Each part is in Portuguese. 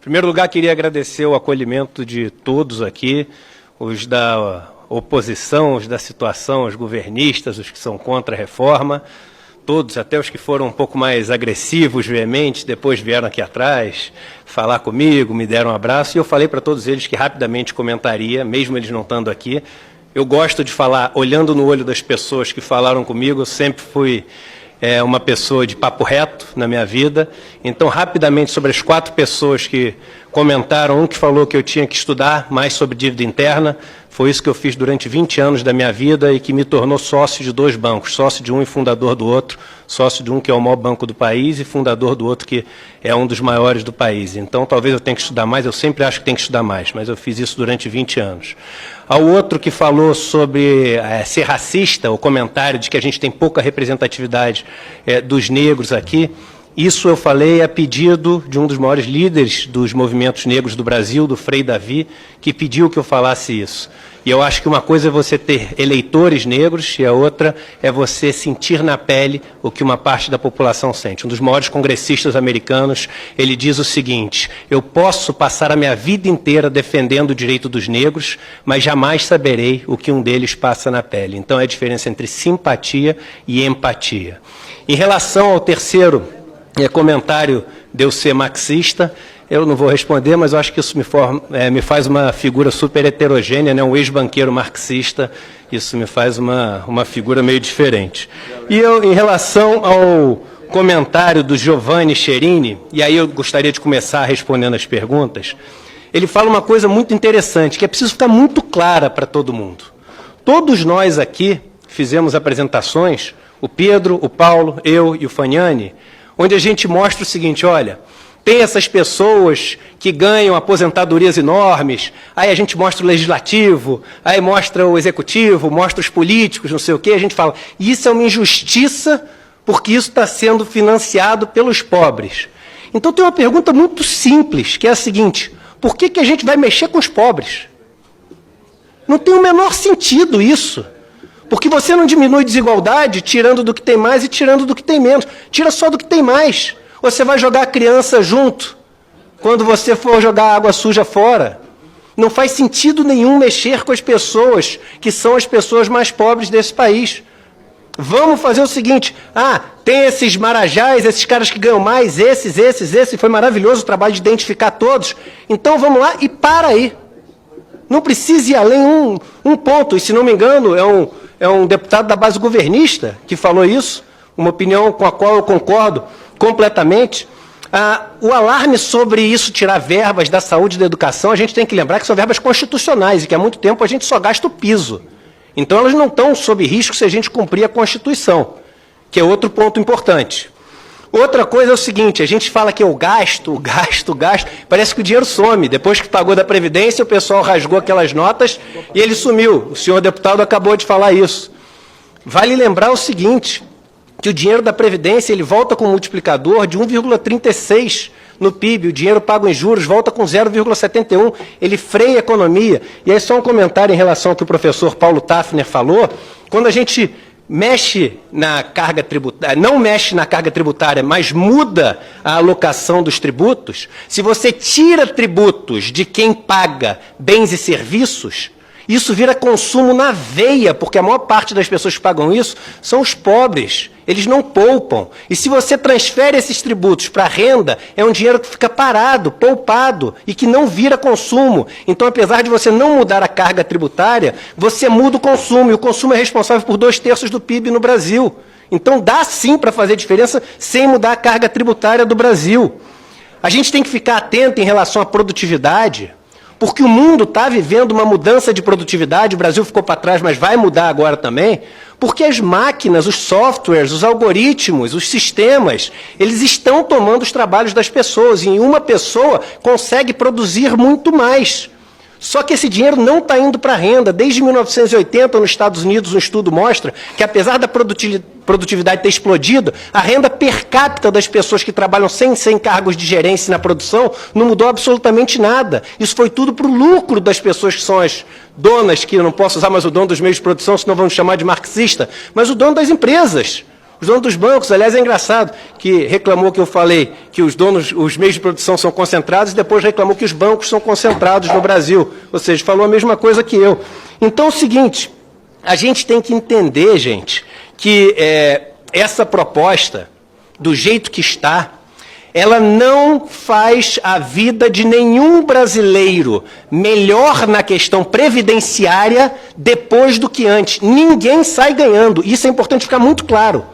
Em primeiro lugar, queria agradecer o acolhimento de todos aqui, os da oposição, os da situação, os governistas, os que são contra a reforma, todos, até os que foram um pouco mais agressivos, veementes, depois vieram aqui atrás falar comigo, me deram um abraço, e eu falei para todos eles que rapidamente comentaria, mesmo eles não estando aqui. Eu gosto de falar olhando no olho das pessoas que falaram comigo, eu sempre fui uma pessoa de papo reto na minha vida. Então, rapidamente, sobre as 4 pessoas que comentaram, um que falou que eu tinha que estudar mais sobre dívida interna, foi isso que eu fiz durante 20 anos da minha vida e que me tornou sócio de 2 bancos, sócio de um e fundador do outro, sócio de um que é o maior banco do país e fundador do outro que é um dos maiores do país. Então, talvez eu tenha que estudar mais, eu sempre acho que tem que estudar mais, mas eu fiz isso durante 20 anos. Ao outro que falou sobre ser racista, o comentário de que a gente tem pouca representatividade dos negros aqui, isso eu falei a pedido de um dos maiores líderes dos movimentos negros do Brasil, do Frei Davi, que pediu que eu falasse isso. E eu acho que uma coisa é você ter eleitores negros e a outra é você sentir na pele o que uma parte da população sente. Um dos maiores congressistas americanos, ele diz o seguinte: eu posso passar a minha vida inteira defendendo o direito dos negros, mas jamais saberei o que um deles passa na pele. Então é a diferença entre simpatia e empatia. Em relação ao terceiro comentário de eu ser marxista, eu não vou responder, mas eu acho que isso me faz uma figura super heterogênea, né? Um ex-banqueiro marxista, isso me faz uma figura meio diferente. E eu, em relação ao comentário do Giovanni Cherini, e aí eu gostaria de começar respondendo as perguntas, ele fala uma coisa muito interessante, que é preciso ficar muito clara para todo mundo. Todos nós aqui fizemos apresentações, o Pedro, o Paulo, eu e o Fagnani, onde a gente mostra o seguinte: olha, tem essas pessoas que ganham aposentadorias enormes, aí a gente mostra o legislativo, aí mostra o executivo, mostra os políticos, não sei o quê, a gente fala, isso é uma injustiça porque isso está sendo financiado pelos pobres. Então tem uma pergunta muito simples, que é a seguinte: por que a gente vai mexer com os pobres? Não tem o menor sentido isso. Porque você não diminui desigualdade tirando do que tem mais e tirando do que tem menos. Tira só do que tem mais. Você vai jogar a criança junto quando você for jogar água suja fora. Não faz sentido nenhum mexer com as pessoas que são as pessoas mais pobres desse país. Vamos fazer o seguinte: tem esses marajás, esses caras que ganham mais, esses, foi maravilhoso o trabalho de identificar todos. Então vamos lá e para aí. Não precisa ir além um ponto, e se não me engano é um deputado da base governista que falou isso, uma opinião com a qual eu concordo completamente. O alarme sobre isso tirar verbas da saúde e da educação, a gente tem que lembrar que são verbas constitucionais e que há muito tempo a gente só gasta o piso. Então elas não estão sob risco se a gente cumprir a Constituição, que é outro ponto importante. Outra coisa é o seguinte: a gente fala que eu gasto, parece que o dinheiro some. Depois que pagou da Previdência, o pessoal rasgou aquelas notas e ele sumiu. O senhor deputado acabou de falar isso. Vale lembrar o seguinte, que o dinheiro da Previdência ele volta com um multiplicador de 1,36 no PIB, o dinheiro pago em juros volta com 0,71, ele freia a economia. E aí só um comentário em relação ao que o professor Paulo Tafner falou: quando a gente mexe na carga tributária, não mexe na carga tributária, mas muda a alocação dos tributos, se você tira tributos de quem paga bens e serviços, isso vira consumo na veia, porque a maior parte das pessoas que pagam isso são os pobres. Eles não poupam. E se você transfere esses tributos para a renda, é um dinheiro que fica parado, poupado, e que não vira consumo. Então, apesar de você não mudar a carga tributária, você muda o consumo, e o consumo é responsável por 2/3 do PIB no Brasil. Então, dá sim para fazer diferença sem mudar a carga tributária do Brasil. A gente tem que ficar atento em relação à produtividade, porque o mundo está vivendo uma mudança de produtividade, o Brasil ficou para trás, mas vai mudar agora também, porque as máquinas, os softwares, os algoritmos, os sistemas, eles estão tomando os trabalhos das pessoas, e uma pessoa consegue produzir muito mais. Só que esse dinheiro não está indo para a renda. Desde 1980, nos Estados Unidos, um estudo mostra que, apesar da produtividade ter explodido, a renda per capita das pessoas que trabalham sem cargos de gerência na produção não mudou absolutamente nada. Isso foi tudo para o lucro das pessoas que são as donas, que eu não posso usar mais o dono dos meios de produção, senão vamos chamar de marxista, mas o dono das empresas. Os donos dos bancos, aliás, é engraçado, que reclamou que eu falei que os meios de produção são concentrados e depois reclamou que os bancos são concentrados no Brasil. Ou seja, falou a mesma coisa que eu. Então, é o seguinte, a gente tem que entender, gente, que essa proposta, do jeito que está, ela não faz a vida de nenhum brasileiro melhor na questão previdenciária depois do que antes. Ninguém sai ganhando. Isso é importante ficar muito claro.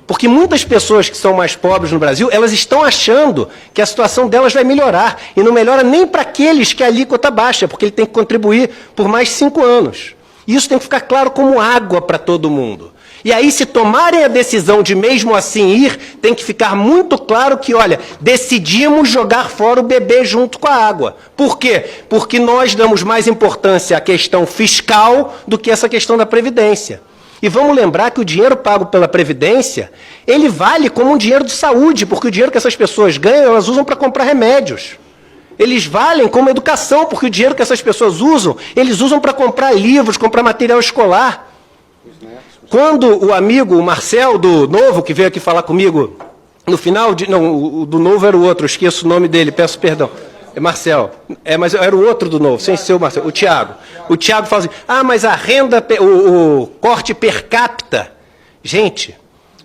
Porque muitas pessoas que são mais pobres no Brasil, elas estão achando que a situação delas vai melhorar. E não melhora nem para aqueles que a alíquota baixa, porque ele tem que contribuir por mais 5 anos. Isso tem que ficar claro como água para todo mundo. E aí, se tomarem a decisão de mesmo assim ir, tem que ficar muito claro que, olha, decidimos jogar fora o bebê junto com a água. Por quê? Porque nós damos mais importância à questão fiscal do que essa questão da Previdência. E vamos lembrar que o dinheiro pago pela Previdência, ele vale como um dinheiro de saúde, porque o dinheiro que essas pessoas ganham, elas usam para comprar remédios. Eles valem como educação, porque o dinheiro que essas pessoas usam, eles usam para comprar livros, comprar material escolar. Quando o amigo, o Marcel, do Novo, que veio aqui falar comigo, no final, não, o do Novo era o outro, eu esqueço o nome dele, peço perdão. É Marcel, mas era o outro do Novo, sem ser o Marcel, o Tiago. O Tiago fala assim, mas a renda, o corte per capita. Gente,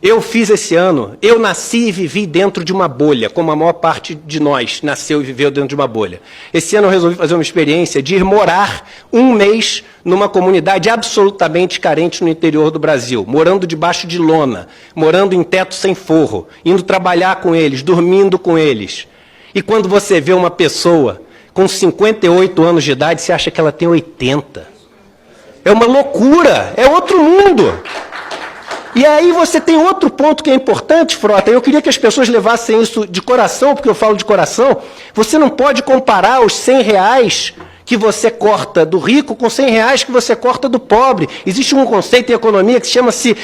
eu fiz esse ano, eu nasci e vivi dentro de uma bolha, como a maior parte de nós nasceu e viveu dentro de uma bolha. Esse ano eu resolvi fazer uma experiência de ir morar um mês numa comunidade absolutamente carente no interior do Brasil, morando debaixo de lona, morando em teto sem forro, indo trabalhar com eles, dormindo com eles. E quando você vê uma pessoa com 58 anos de idade, você acha que ela tem 80. É uma loucura, é outro mundo. E aí você tem outro ponto que é importante, Frota, eu queria que as pessoas levassem isso de coração, porque eu falo de coração, você não pode comparar os R$100 que você corta do rico com R$100 que você corta do pobre. Existe um conceito em economia que chama-se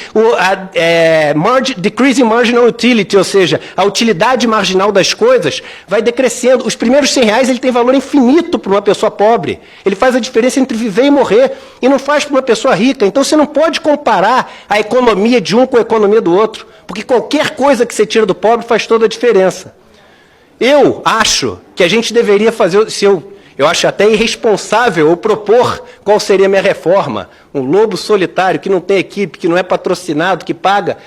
Decreasing Marginal Utility, ou seja, a utilidade marginal das coisas vai decrescendo. Os primeiros R$100 ele tem valor infinito para uma pessoa pobre. Ele faz a diferença entre viver e morrer, e não faz para uma pessoa rica. Então você não pode comparar a economia de um com a economia do outro, porque qualquer coisa que você tira do pobre faz toda a diferença. Eu acho que a gente deveria fazer, eu acho até irresponsável eu propor qual seria a minha reforma. Um lobo solitário que não tem equipe, que não é patrocinado, que paga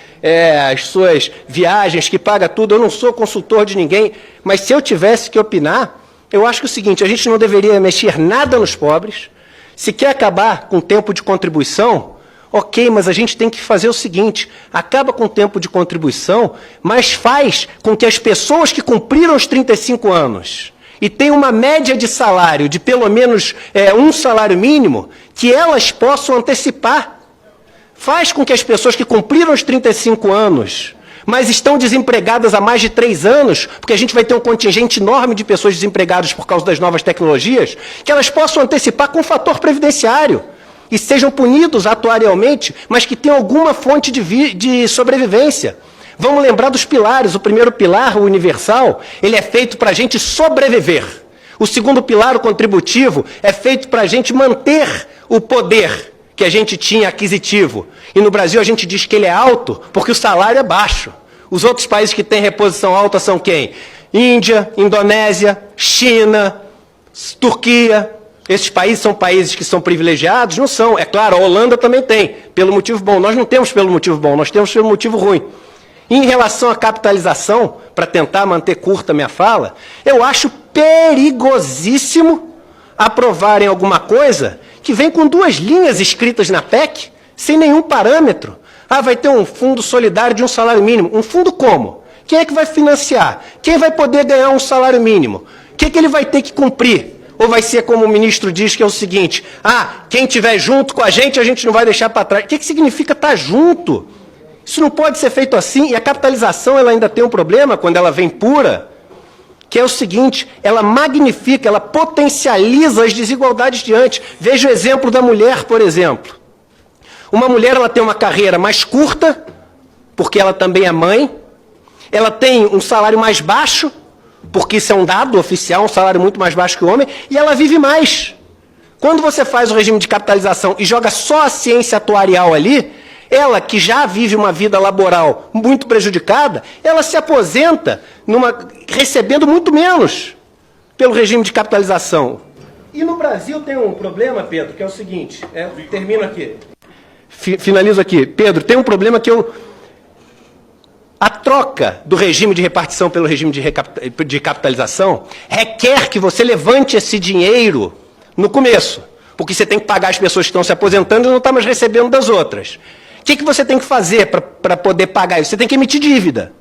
as suas viagens, que paga tudo. Eu não sou consultor de ninguém, mas se eu tivesse que opinar, eu acho que é o seguinte, a gente não deveria mexer nada nos pobres. Se quer acabar com o tempo de contribuição, ok, mas a gente tem que fazer o seguinte, acaba com o tempo de contribuição, mas faz com que as pessoas que cumpriram os 35 anos... e tem uma média de salário de pelo menos um salário mínimo, que elas possam antecipar. Faz com que as pessoas que cumpriram os 35 anos, mas estão desempregadas há mais de 3 anos, porque a gente vai ter um contingente enorme de pessoas desempregadas por causa das novas tecnologias, que elas possam antecipar com o fator previdenciário, e sejam punidos atuarialmente, mas que tenham alguma fonte de sobrevivência. Vamos lembrar dos pilares. O primeiro pilar, o universal, ele é feito para a gente sobreviver. O segundo pilar, o contributivo, é feito para a gente manter o poder que a gente tinha aquisitivo. E no Brasil a gente diz que ele é alto porque o salário é baixo. Os outros países que têm reposição alta são quem? Índia, Indonésia, China, Turquia. Esses países são países que são privilegiados? Não são. É claro, a Holanda também tem, pelo motivo bom. Nós não temos pelo motivo bom, nós temos pelo motivo ruim. Em relação à capitalização, para tentar manter curta a minha fala, eu acho perigosíssimo aprovarem alguma coisa que vem com 2 linhas escritas na PEC, sem nenhum parâmetro. Vai ter um fundo solidário de um salário mínimo. Um fundo como? Quem é que vai financiar? Quem vai poder ganhar um salário mínimo? O que ele vai ter que cumprir? Ou vai ser como o ministro diz, que é o seguinte, quem estiver junto com a gente não vai deixar para trás. O que significa estar junto? Isso não pode ser feito assim, e a capitalização ela ainda tem um problema, quando ela vem pura, que é o seguinte, ela magnifica, ela potencializa as desigualdades de antes. Veja o exemplo da mulher, por exemplo. Uma mulher ela tem uma carreira mais curta, porque ela também é mãe, ela tem um salário mais baixo, porque isso é um dado oficial, um salário muito mais baixo que o homem, e ela vive mais. Quando você faz o regime de capitalização e joga só a ciência atuarial ali, Ela, que já vive uma vida laboral muito prejudicada, ela se aposenta recebendo muito menos pelo regime de capitalização. E no Brasil tem um problema, Pedro, que é o seguinte, termino aqui, finalizo aqui. Pedro, tem um problema que a troca do regime de repartição pelo regime de capitalização requer que você levante esse dinheiro no começo, porque você tem que pagar as pessoas que estão se aposentando e não está mais recebendo das outras. O que você tem que fazer para poder pagar isso? Você tem que emitir dívida.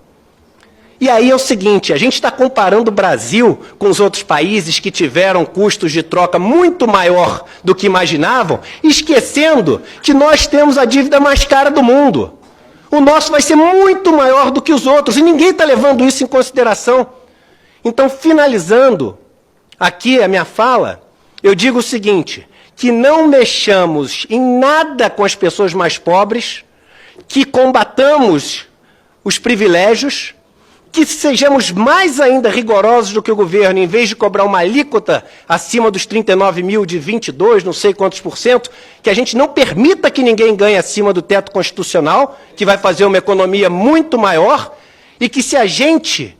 E aí é o seguinte, a gente está comparando o Brasil com os outros países que tiveram custos de troca muito maior do que imaginavam, esquecendo que nós temos a dívida mais cara do mundo. O nosso vai ser muito maior do que os outros, e ninguém está levando isso em consideração. Então, finalizando aqui a minha fala, eu digo o seguinte, que não mexamos em nada com as pessoas mais pobres, que combatamos os privilégios, que sejamos mais ainda rigorosos do que o governo, em vez de cobrar uma alíquota acima dos 39 mil de 22, não sei quantos %, que a gente não permita que ninguém ganhe acima do teto constitucional, que vai fazer uma economia muito maior, e que se a gente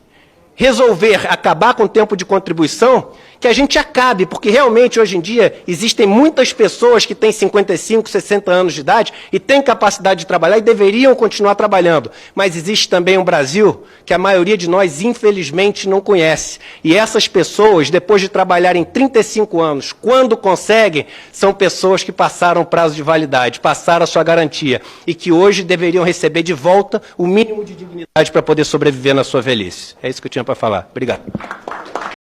resolver acabar com o tempo de contribuição, que a gente acabe, porque realmente hoje em dia existem muitas pessoas que têm 55, 60 anos de idade e têm capacidade de trabalhar e deveriam continuar trabalhando. Mas existe também um Brasil que a maioria de nós, infelizmente, não conhece. E essas pessoas, depois de trabalharem 35 anos, quando conseguem, são pessoas que passaram o prazo de validade, passaram a sua garantia e que hoje deveriam receber de volta o mínimo de dignidade para poder sobreviver na sua velhice. É isso que eu tinha para falar. Obrigado.